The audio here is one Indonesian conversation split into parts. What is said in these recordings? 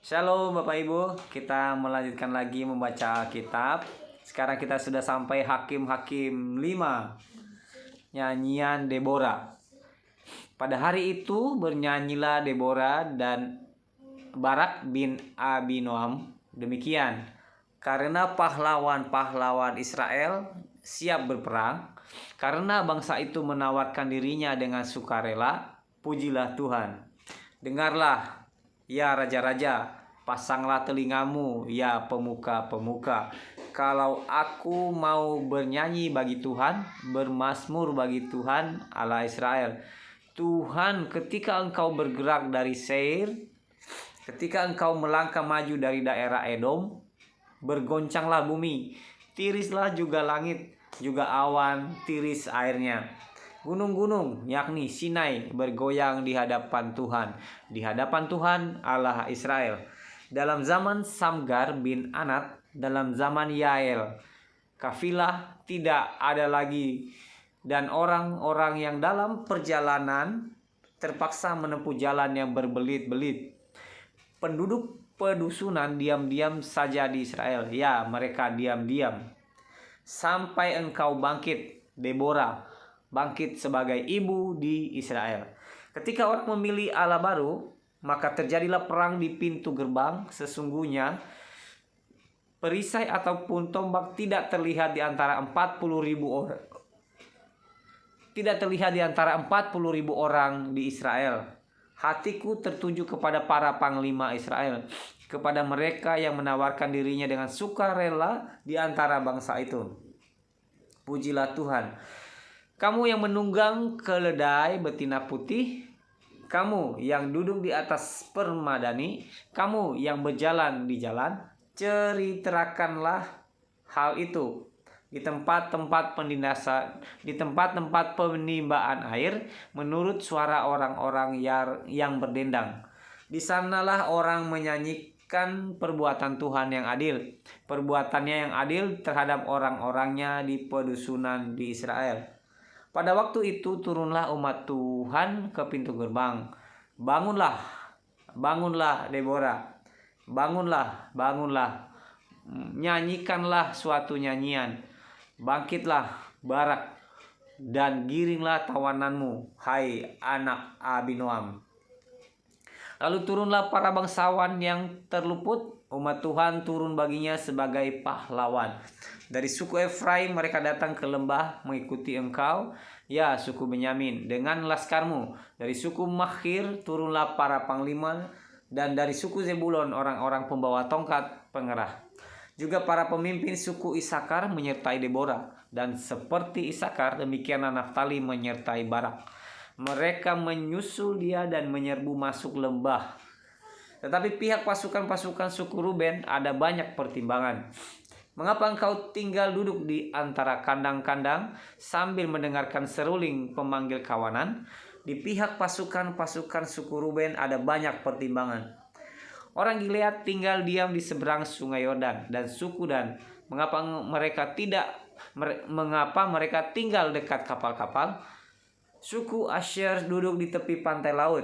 Shalom Bapak Ibu, kita melanjutkan lagi membaca kitab. Sekarang kita sudah sampai Hakim-Hakim 5, nyanyian Deborah. Pada hari itu bernyanyilah Deborah dan Barak bin Abinoam demikian, karena pahlawan-pahlawan Israel siap berperang, karena bangsa itu menawarkan dirinya dengan sukarela. Pujilah Tuhan. Dengarlah ya raja-raja, pasanglah telingamu ya pemuka-pemuka. Kalau aku mau bernyanyi bagi Tuhan, bermazmur bagi Tuhan Allah Israel. Tuhan, ketika engkau bergerak dari Seir, ketika engkau melangkah maju dari daerah Edom, bergoncanglah bumi, tirislah juga langit, juga awan tiris airnya. Gunung-gunung yakni Sinai bergoyang di hadapan Tuhan Allah Israel. Dalam zaman Samgar bin Anat, dalam zaman Yael, kafilah tidak ada lagi, dan orang-orang yang dalam perjalanan terpaksa menempuh jalan yang berbelit-belit. Penduduk pedusunan diam-diam saja di Israel, ya mereka diam-diam. Sampai engkau bangkit, Deborah, bangkit sebagai ibu di Israel. Ketika orang memilih Allah baru, maka terjadilah perang di pintu gerbang. Sesungguhnya perisai ataupun tombak tidak terlihat di antara 40.000 orang. Tidak terlihat di antara 40.000 orang di Israel. Hatiku tertuju kepada para panglima Israel, kepada mereka yang menawarkan dirinya dengan sukarela di antara bangsa itu. Pujilah Tuhan. Kamu yang menunggang keledai betina putih, kamu yang duduk di atas permadani, kamu yang berjalan di jalan, ceritakanlah hal itu di tempat-tempat pendinasan, di tempat-tempat penimbaan air, menurut suara orang-orang yang berdendang. Di sanalah orang menyanyikan perbuatan Tuhan yang adil, perbuatannya yang adil terhadap orang-orangnya di pedusunan di Israel. Pada waktu itu turunlah umat Tuhan ke pintu gerbang. Bangunlah, bangunlah Deborah, bangunlah, bangunlah, nyanyikanlah suatu nyanyian. Bangkitlah Barak, dan giringlah tawananmu, hai anak Abinoam. Lalu turunlah para bangsawan yang terluput. Umat Tuhan turun baginya sebagai pahlawan. Dari suku Efraim mereka datang ke lembah mengikuti engkau, ya suku Benyamin, dengan laskarmu. Dari suku Makhir turunlah para panglima, dan dari suku Zebulon orang-orang pembawa tongkat pengerah. Juga para pemimpin suku Isakar menyertai Deborah, dan seperti Isakar demikianlah Naftali menyertai Barak. Mereka menyusul dia dan menyerbu masuk lembah. Tetapi pihak pasukan-pasukan suku Ruben ada banyak pertimbangan. Mengapa engkau tinggal duduk di antara kandang-kandang sambil mendengarkan seruling pemanggil kawanan? Di pihak pasukan-pasukan suku Ruben ada banyak pertimbangan. Orang Gilead tinggal diam di seberang sungai Yordan, dan suku Dan, mengapa mereka tinggal dekat kapal-kapal? Suku Asher duduk di tepi pantai laut,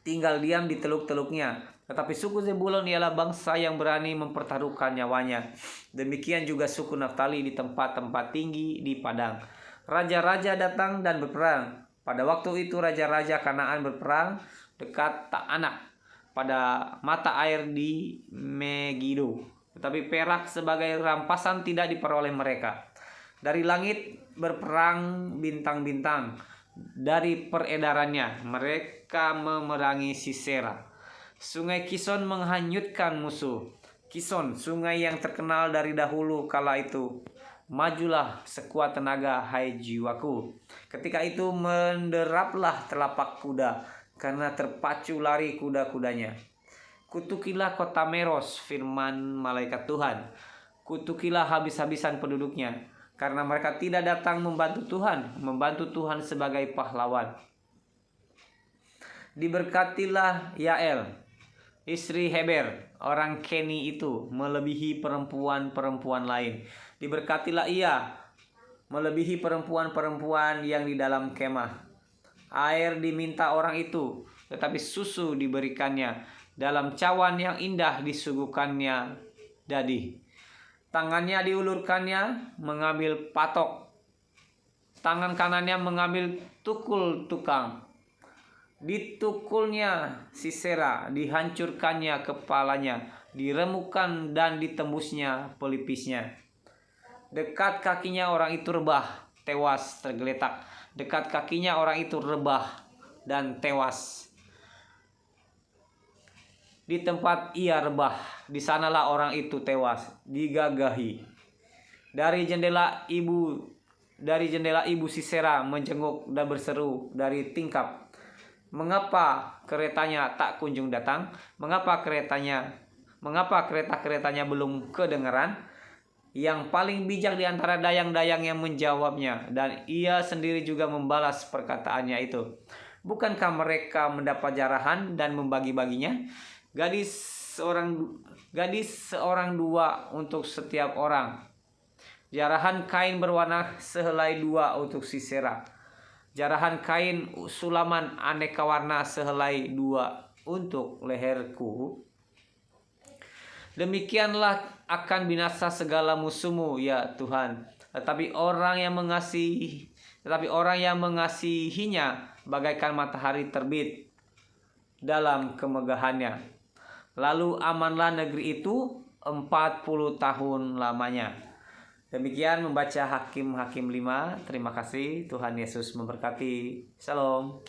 tinggal diam di teluk-teluknya. Tetapi suku Zebulon ialah bangsa yang berani mempertaruhkan nyawanya. Demikian juga suku Naftali di tempat-tempat tinggi di padang. Raja-raja datang dan berperang. Pada waktu itu raja-raja Kanaan berperang dekat Ta'anak pada mata air di Megido. Tetapi perak sebagai rampasan tidak diperoleh mereka. Dari langit berperang bintang-bintang. Dari peredarannya mereka memerangi Sisera. Sungai Kison menghanyutkan musuh. Kison, sungai yang terkenal dari dahulu kala itu. Majulah sekuat tenaga, hai jiwaku. Ketika itu menderaplah telapak kuda, karena terpacu lari kuda-kudanya. Kutukilah kota Meros, firman malaikat Tuhan. Kutukilah habis-habisan penduduknya, karena mereka tidak datang membantu Tuhan sebagai pahlawan. Diberkatilah Yael, istri Heber, orang Keni itu, melebihi perempuan-perempuan lain. Diberkatilah ia, melebihi perempuan-perempuan yang di dalam kemah. Air diminta orang itu, tetapi susu diberikannya. Dalam cawan yang indah disuguhkannya dadi. Tangannya diulurkannya mengambil patok. Tangan kanannya mengambil tukul tukang. Ditukulnya Sisera, dihancurkannya kepalanya, diremukkan dan ditembusnya pelipisnya. Dekat kakinya orang itu rebah, tewas tergeletak. Dekat kakinya orang itu rebah dan tewas. Di tempat ia rebah, di sanalah orang itu tewas, digagahi. Dari jendela ibu Sisera menjenguk dan berseru dari tingkap, "Mengapa keretanya tak kunjung datang? Mengapa kereta-keretanya belum kedengaran?" Yang paling bijak di antara dayang-dayang yang menjawabnya, dan ia sendiri juga membalas perkataannya itu. Bukankah mereka mendapat jarahan dan membagi-baginya? Gadis seorang dua untuk setiap orang. Jarahan kain berwarna sehelai dua untuk Sisera. Jarahan kain sulaman aneka warna sehelai dua untuk leherku. Demikianlah akan binasa segala musuhmu, ya Tuhan. Tetapi orang yang mengasihinya bagaikan matahari terbit dalam kemegahannya. Lalu amanlah negeri itu 40 tahun lamanya. Demikian membaca Hakim-Hakim 5. Terima kasih. Tuhan Yesus memberkati. Shalom.